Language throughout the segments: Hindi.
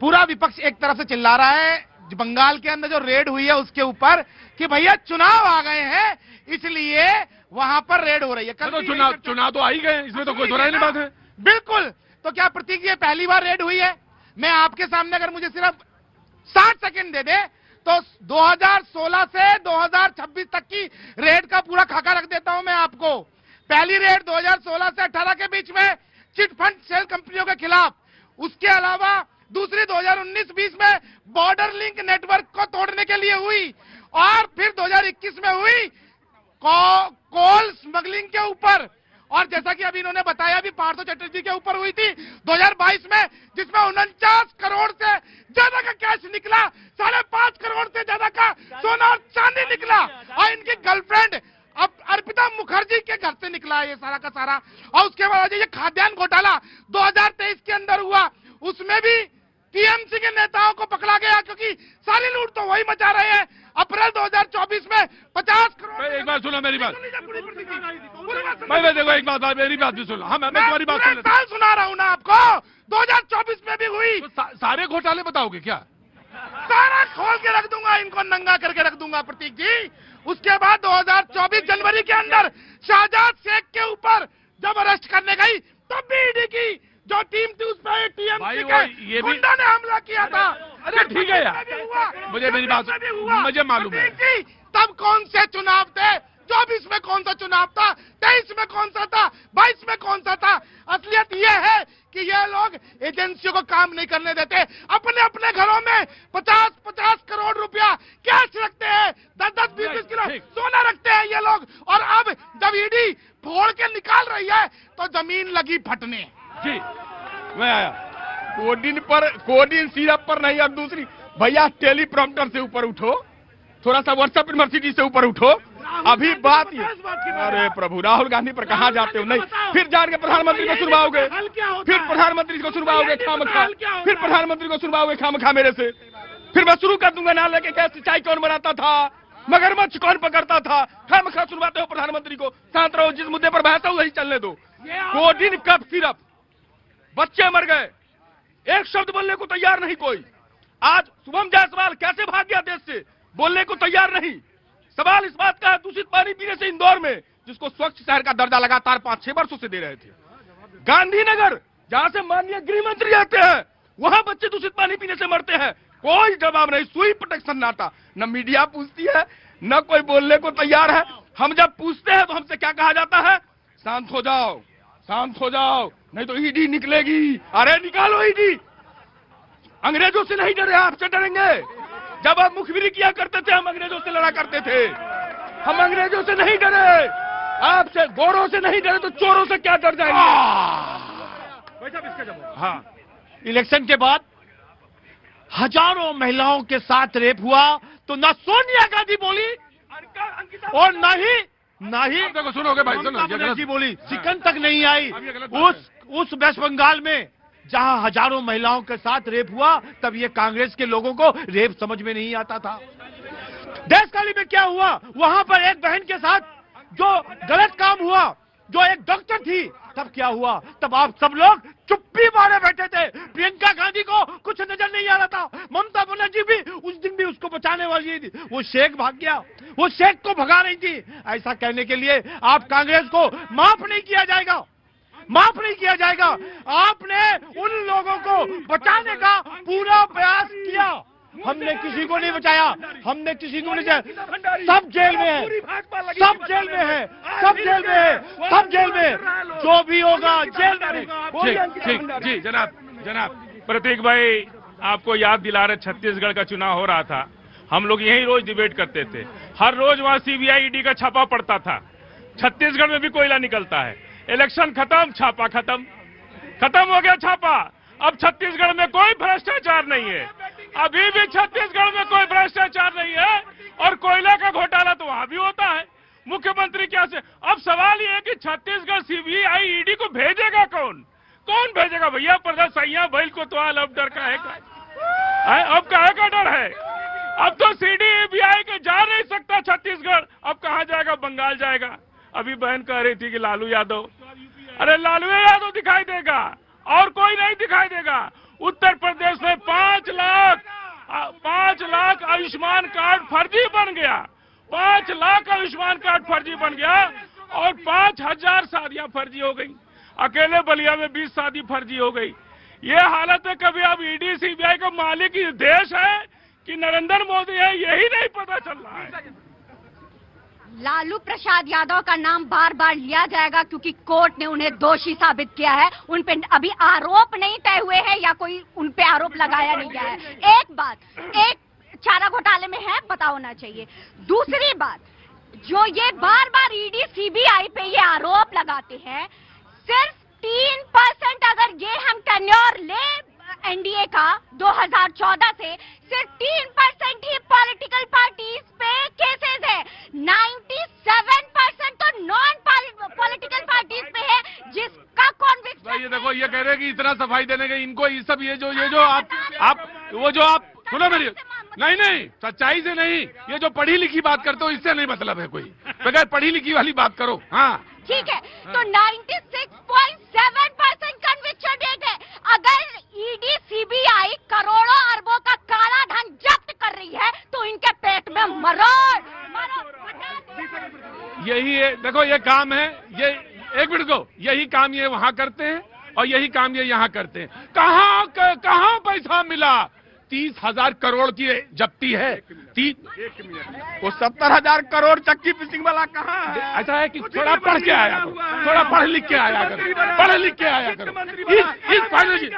पूरा विपक्ष एक तरफ से चिल्ला रहा है बंगाल के अंदर जो रेड हुई है उसके ऊपर कि भैया चुनाव आ गए हैं इसलिए वहां पर रेड हो रही है। कल तो चुनाव तो आ ही गए, इसमें तो कोई दोहराई नहीं बात है। बिल्कुल। तो क्या प्रतीक ये पहली बार रेड हुई है? मैं आपके सामने अगर मुझे सिर्फ 60 सेकंड दे दे तो 2016 से 2026 तक की रेड का पूरा खाका रख देता हूं मैं आपको। पहली रेड 2016 से 18 के बीच में चिट फंड सेल कंपनियों के खिलाफ, उसके अलावा दूसरी 2019-20 में बॉर्डर लिंक नेटवर्क को तोड़ने के लिए हुई और फिर 2021 में हुई कोल स्मगलिंग के ऊपर, और जैसा कि अभी इन्होंने बताया भी पार्थो चटर्जी के ऊपर हुई थी 2022 में, जिसमें 49 करोड़ से ज्यादा का कैश निकला, 5.5 करोड़ से ज्यादा का सोना और चांदी निकला, और इनकी गर्लफ्रेंड अब अर्पिता मुखर्जी के घर से निकला है ये सारा का सारा। और उसके बाद ये खाद्यान्न घोटाला 2023 के अंदर हुआ, उसमें भी टीएमसी के नेताओं को पकड़ा गया क्योंकि सारी लूट तो वही मचा रहे हैं। अप्रैल 2024 में 50 करोड़। एक बात सुनो मेरी बात, मैं देखो एक बात मेरी बात भी सुनो। हाँ मैं तुम्हारी बात साल सुना रहा हूँ ना आपको, 2024 में भी हुई। तो सारे घोटाले बताओगे क्या? सारा खोल के रख दूंगा, इनको नंगा करके रख दूंगा प्रतीक जी। उसके बाद 2024 जनवरी के अंदर शाहजाद शेख के ऊपर जब अरेस्ट करने गई तब भी ईडी की जो टीम थी उस पर टीएमसी के गुंडा ने हमला किया था। अरे ठीक है यार, मुझे मेरी बात मुझे मालूम है। तब कौन से चुनाव थे? 24 में कौन सा चुनाव था? 23 में कौन सा था? 22 में कौन सा था? असलियत यह है कि ये लोग एजेंसियों को काम नहीं करने देते, अपने अपने घरों में 50-50 करोड़ रुपया कैश रखते हैं, 10-10, 20-20 किलो सोना रखते हैं ये लोग। और अब जब ईडी फोड़ के निकाल रही है तो जमीन लगी फटने। जी मैं आया कोडिन सिरप पर नहीं, अब दूसरी भैया टेलीप्रॉम्प्टर से ऊपर उठो, थोड़ा सा व्हाट्सएप यूनिवर्सिटी से ऊपर उठो। अभी बात ये, अरे प्रभु राहुल गांधी पर कहाँ जाते हो? नहीं, फिर जान के प्रधानमंत्री को सुनवाओगे, फिर प्रधानमंत्री को सुनवाओगे खामखा, फिर प्रधानमंत्री को सुनवाओगे खामखा मेरे से। फिर मैं शुरू कर दूंगा नाले के क्या सिंचाई कौन बनाता था, मगरमच्छ कौन पकड़ता था, खामखा सुनवाते हो प्रधानमंत्री को। शांत रहो, जिस मुद्दे पर बहस है वही चलने दो। कोडिन कफ सिरप, बच्चे मर गए, एक शब्द बोलने को तैयार नहीं कोई। आज शुभम जायसवाल कैसे भाग गया देश से, बोलने को तैयार नहीं। सवाल इस बात का है, दूषित पानी पीने से इंदौर में, जिसको स्वच्छ शहर का दर्जा लगातार 5-6 वर्षों से दे रहे थे, गांधीनगर जहां से माननीय गृह मंत्री आते हैं, वहां बच्चे दूषित पानी पीने से मरते हैं, कोई जवाब नहीं, सुई प्रोटेक्शन नाटा। न मीडिया पूछती है, न कोई बोलने को तैयार है। हम जब पूछते हैं तो हमसे क्या कहा जाता है? शांत हो जाओ, शांत हो जाओ, नहीं तो ईडी निकलेगी। अरे निकालो ईडी। अंग्रेजों से नहीं डरे, आपसे डरेंगे। जब आप मुखबिरी किया करते थे हम अंग्रेजों से लड़ा करते थे, हम अंग्रेजों से नहीं डरे, आपसे गोरों से नहीं डरे तो चोरों से क्या डर जाएंगे? हाँ, इलेक्शन के बाद हजारों महिलाओं के साथ रेप हुआ तो न सोनिया गांधी बोली और न ही देखो सुनोगे भाई, ममता बनर्जी बोली, चिकन तक नहीं आई। उस वेस्ट बंगाल में जहां हजारों महिलाओं के साथ रेप हुआ तब ये कांग्रेस के लोगों को रेप समझ में नहीं आता था। देशकाली में क्या हुआ, वहां पर एक बहन के साथ जो गलत काम हुआ, जो एक डॉक्टर थी, तब क्या हुआ? तब आप सब लोग चुप्पी मारे बैठे थे। प्रियंका गांधी को कुछ नजर नहीं आ रहा था, ममता बनर्जी भी उस दिन भी उसको बचाने वाली थी, वो शेख भाग गया, वो शेख को भगा रही थी। ऐसा कहने के लिए आप कांग्रेस को माफ नहीं किया जाएगा, माफ नहीं किया जाएगा। आपने उन लोगों को बचाने का पूरा प्रयास किया, हमने किसी को नहीं बचाया, हमने किसी को नहीं बचाया। सब जेल में है, सब जेल में है, सब जेल में है, सब जेल में, जो भी होगा जेल में। ठीक जी जनाब प्रतीक भाई, आपको याद दिला रहे छत्तीसगढ़ का चुनाव हो रहा था, हम लोग यही रोज डिबेट करते थे, हर रोज वहां सीबीआई ईडी का छापा पड़ता था। छत्तीसगढ़ में भी कोयला निकलता है, इलेक्शन खत्म, छापा खत्म हो गया छापा। अब छत्तीसगढ़ में कोई भ्रष्टाचार नहीं है, अभी भी छत्तीसगढ़ में कोई भ्रष्टाचार नहीं है, और कोयला का घोटाला तो वहां भी होता है। मुख्यमंत्री क्या से, अब सवाल ये है कि छत्तीसगढ़ सीबीआई ईडी को भेजेगा कौन भेजेगा भैया? प्रजा सैया बैल को तो अब डर का है, अब काहे का डर है? अब तो सीबीआई के जा नहीं सकता छत्तीसगढ़, अब कहां जाएगा? बंगाल जाएगा। अभी बहन कह रही थी कि लालू यादव, अरे लालू यादव दिखाई देगा और कोई नहीं दिखाई देगा। उत्तर प्रदेश में 5 आयुष्मान कार्ड फर्जी बन गया, 5 लाख आयुष्मान कार्ड फर्जी बन गया और 5000 शादियां फर्जी हो गई। अकेले बलिया में 20 शादी फर्जी हो गई। ये हालत है, कभी अब ईडी सीबीआई का मालिक ही देश है कि नरेंद्र मोदी है, यही नहीं पता चल रहा है। लालू प्रसाद यादव का नाम बार बार लिया जाएगा क्योंकि कोर्ट ने उन्हें दोषी साबित किया है। उन पे अभी आरोप नहीं तय हुए हैं या कोई उन पे आरोप लगाया नहीं गया है। एक बात, एक चारा घोटाले में है, पता होना चाहिए। दूसरी बात, जो ये बार बार ईडी सीबीआई पे ये आरोप लगाते हैं, सिर्फ 3% अगर ये हम टेन्योर ले एनडीए का 2014 से, सिर्फ 3% ही पॉलिटिकल पार्टीज पे केसेस है। 97% तो नॉन पॉलिटिकल पार्टीज पे है जिसका कॉन्विक्शन। ये देखो, ये कह रहे हैं कि इतना सफाई देने के इनको ये सब ये जो आप सुनो मेरी, नहीं सच्चाई से नहीं, ये जो पढ़ी लिखी बात करते हो इससे नहीं मतलब है कोई, बगैर पढ़ी लिखी वाली बात करो। हाँ ठीक है, तो 96.7% कन्विक्शन रेट है। अगर ईडी सीबीआई करोड़ों अरबों का काला धन जब्त कर रही है तो इनके पेट में मरोड़ यही है। देखो ये काम है, ये एक मिनट को, यही काम ये वहां करते हैं और यही काम ये यहाँ करते हैं। कहाँ पैसा मिला? 30,000 करोड़ की जब्ती है। वो 70,000 करोड़ चक्की फिशिंग वाला कहाँ है? ऐसा है कि थोड़ा पढ़ के आया करो, थोड़ा पढ़ लिख के आया करो, पढ़ लिख के आया करो। इस फाइनेंशियल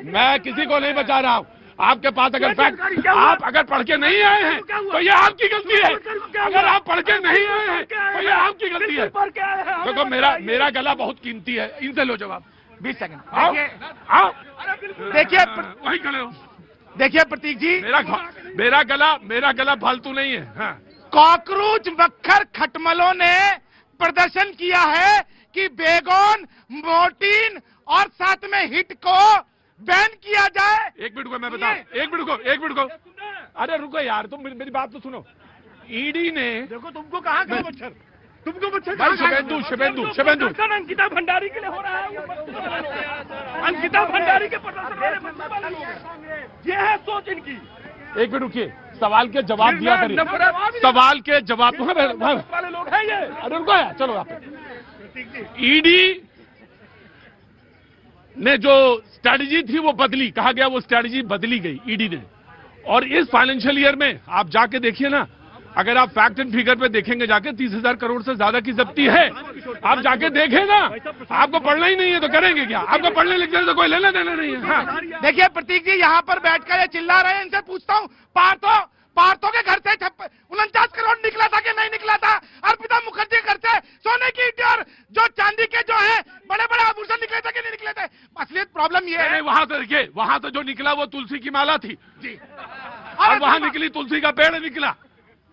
मैं किसी को नहीं बचा रहा हूँ। आपके पास अगर फैक्ट, आप अगर पढ़ के नहीं आए हैं तो ये आपकी गलती है। अगर आप पढ़ के नहीं आए हैं तो ये आपकी गलती है। देखो मेरा गला बहुत कीमती है, इनसे लो जवाब। 20 सेकंड। आओ देखिए वहीं खड़े हो। देखिए प्रतीक जी, मेरा गला फालतू नहीं है। हाँ। कॉकरोच मक्खर खटमलों ने प्रदर्शन किया है कि बेगोन, मोर्टीन और साथ में हिट को बैन किया जाए। एक मिनट को मैं बताऊं, एक मिनट को अरे रुको यार, तुम मेरी बात तो सुनो। ईडी ने देखो तुमको कहाँ का मच्छर, तुमको मच्छर भाई शुभेंदु अंकिता भंडारी के लिए हो रहा है। अंकिता भंडारी के प्रदर्शन, ये है सोच इनकी। एक मिनट रुकिए, सवाल के जवाब दिया करिए। सवाल के जवाब वाले लोग हैं ये। अरे रुको यार, चलो आप। ईडी ने जो स्ट्रैटेजी थी वो बदली, कहा गया वो स्ट्रैटेजी बदली गई ईडी ने। और इस फाइनेंशियल ईयर में आप जाके देखिए ना, अगर आप फैक्ट एंड फिगर पे देखेंगे जाके 30,000 करोड़ से ज्यादा की जब्ती है। आप जाके देखें ना, आपको पढ़ना ही नहीं है तो करेंगे क्या? आपको पढ़ने लिखने तो कोई लेना देना नहीं है। हाँ। देखिए प्रतीक जी, यहाँ पर बैठकर ये चिल्ला रहे हैं, इनसे पूछता हूँ, पार्थो के घर से 49 करोड़ निकला था कि नहीं निकला था? अर्पिता मुखर्जी के घर से सोने की ईंटें और जो चांदी के जो है बड़े बड़े आभूषण निकले थे कि नहीं निकले थे? असलियत प्रॉब्लम ये है, वहां से देखिए, वहां से जो निकला वो तुलसी की माला थी जी, और वहां निकली तुलसी का पेड़ निकला।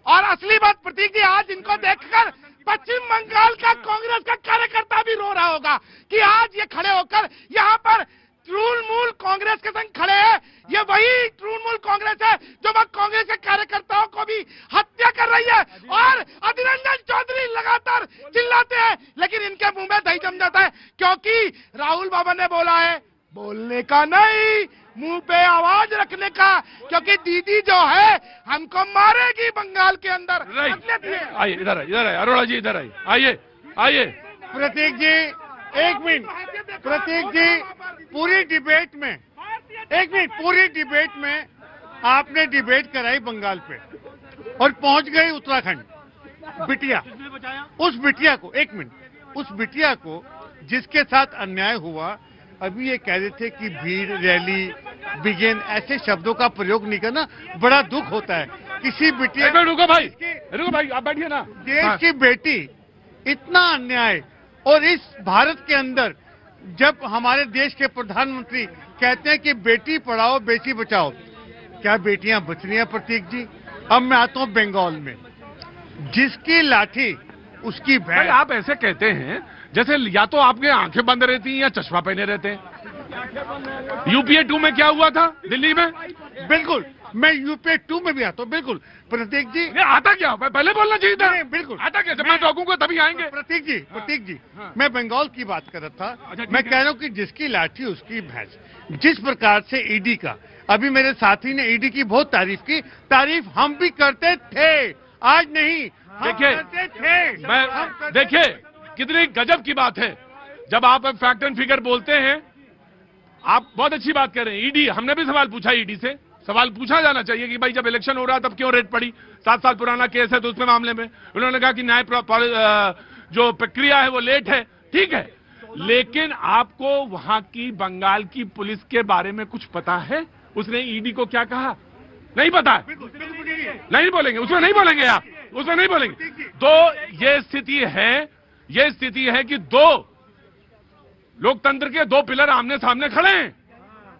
और असली बात प्रतीक जी, आज इनको देखकर पश्चिम बंगाल का कांग्रेस का कार्यकर्ता भी रो रहा होगा कि आज ये खड़े होकर यहाँ पर तृणमूल कांग्रेस के संग खड़े हैं। ये वही तृणमूल कांग्रेस है जो वह कांग्रेस के कार्यकर्ताओं को भी हत्या कर रही है। और अधीर रंजन चौधरी लगातार चिल्लाते हैं, लेकिन इनके मुंह में दही जम जाता है, क्योंकि राहुल बाबा ने बोला है बोलने का नहीं, मुंह पे आवाज रखने का, क्योंकि दीदी जो है हमको मारेगी बंगाल के अंदर। आइए इधर आइए, अरोड़ा जी इधर आइए। प्रतीक जी एक मिनट, प्रतीक जी पूरी डिबेट में आपने डिबेट कराई बंगाल पे और पहुंच गई उत्तराखंड। बिटिया, उस बिटिया को, एक मिनट, उस बिटिया को जिसके साथ अन्याय हुआ, अभी ये कह रहे थे कि भीड़, रैली, बिगिन, ऐसे शब्दों का प्रयोग नहीं करना, बड़ा दुख होता है। किसी बिटिया, रुको भाई आप बैठिए ना। देश की बेटी, इतना अन्याय। और इस भारत के अंदर जब हमारे देश के प्रधानमंत्री कहते हैं कि बेटी पढ़ाओ बेटी बचाओ, क्या बेटियां बच रही हैं प्रतीक जी? अब मैं आता हूं बंगाल में, जिसकी लाठी उसकी भैंस। आप ऐसे कहते हैं जैसे या तो आपके आंखें बंद रहती हैं या चश्मा पहने रहते हैं। यूपीए 2 में क्या हुआ था दिल्ली में? बिल्कुल, मैं यूपी 2 में भी आता हूँ, बिल्कुल। प्रतीक जी, नहीं आता क्या, पहले बोलना चाहिए था। नहीं, बिल्कुल आता क्या, जब मैं रोकूंगा तभी आएंगे। प्रतीक जी, हाँ। मैं बंगाल की बात कर रहा था। अच्छा, ठीक मैं है। कह रहा हूँ कि जिसकी लाठी उसकी भैंस। जिस प्रकार से ईडी का, अभी मेरे साथी ने ईडी की बहुत तारीफ की, तारीफ हम भी करते थे, आज नहीं, हम देखिए, करते थे। मैं देखिए कितनी गजब की बात है जब आप फैक्ट एंड फिगर बोलते हैं। आप बहुत अच्छी बात कर रहे हैं। ईडी, हमने भी सवाल पूछा ईडी से, सवाल पूछा जाना चाहिए कि भाई जब इलेक्शन हो रहा तब क्यों रेड पड़ी, 7 साल पुराना केस है तो उसमें मामले में उन्होंने कहा कि न्याय जो प्रक्रिया है वो लेट है, ठीक है, लेकिन आपको वहां की बंगाल की पुलिस के बारे में कुछ पता है? उसने ईडी को क्या कहा? नहीं पता है, नहीं बोलेंगे, उसमें नहीं बोलेंगे आप, उसमें नहीं बोलेंगे। तो ये स्थिति है कि दो लोकतंत्र के दो पिलर आमने सामने खड़े हैं,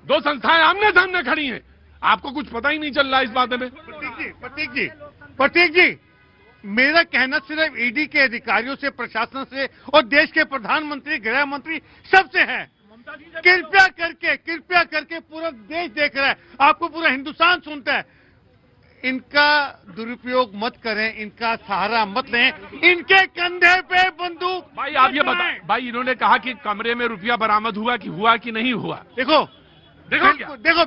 दो संस्थाएं आमने सामने खड़ी हैं, आपको कुछ पता ही नहीं चल रहा इस बारे में। प्रतीक जी, मेरा कहना सिर्फ ईडी के अधिकारियों से, प्रशासन से और देश के प्रधानमंत्री, गृह मंत्री सबसे है, कृपया करके पूरा देश देख रहा है, आपको पूरा हिंदुस्तान सुनता है, इनका दुरुपयोग मत करें, इनका सहारा मत लें, इनके कंधे पे बंदूक। भाई आप ये बता, भाई इन्होंने कहा कि कमरे में रुपया बरामद हुआ कि नहीं हुआ? देखो देखो क्या? बिल्कुल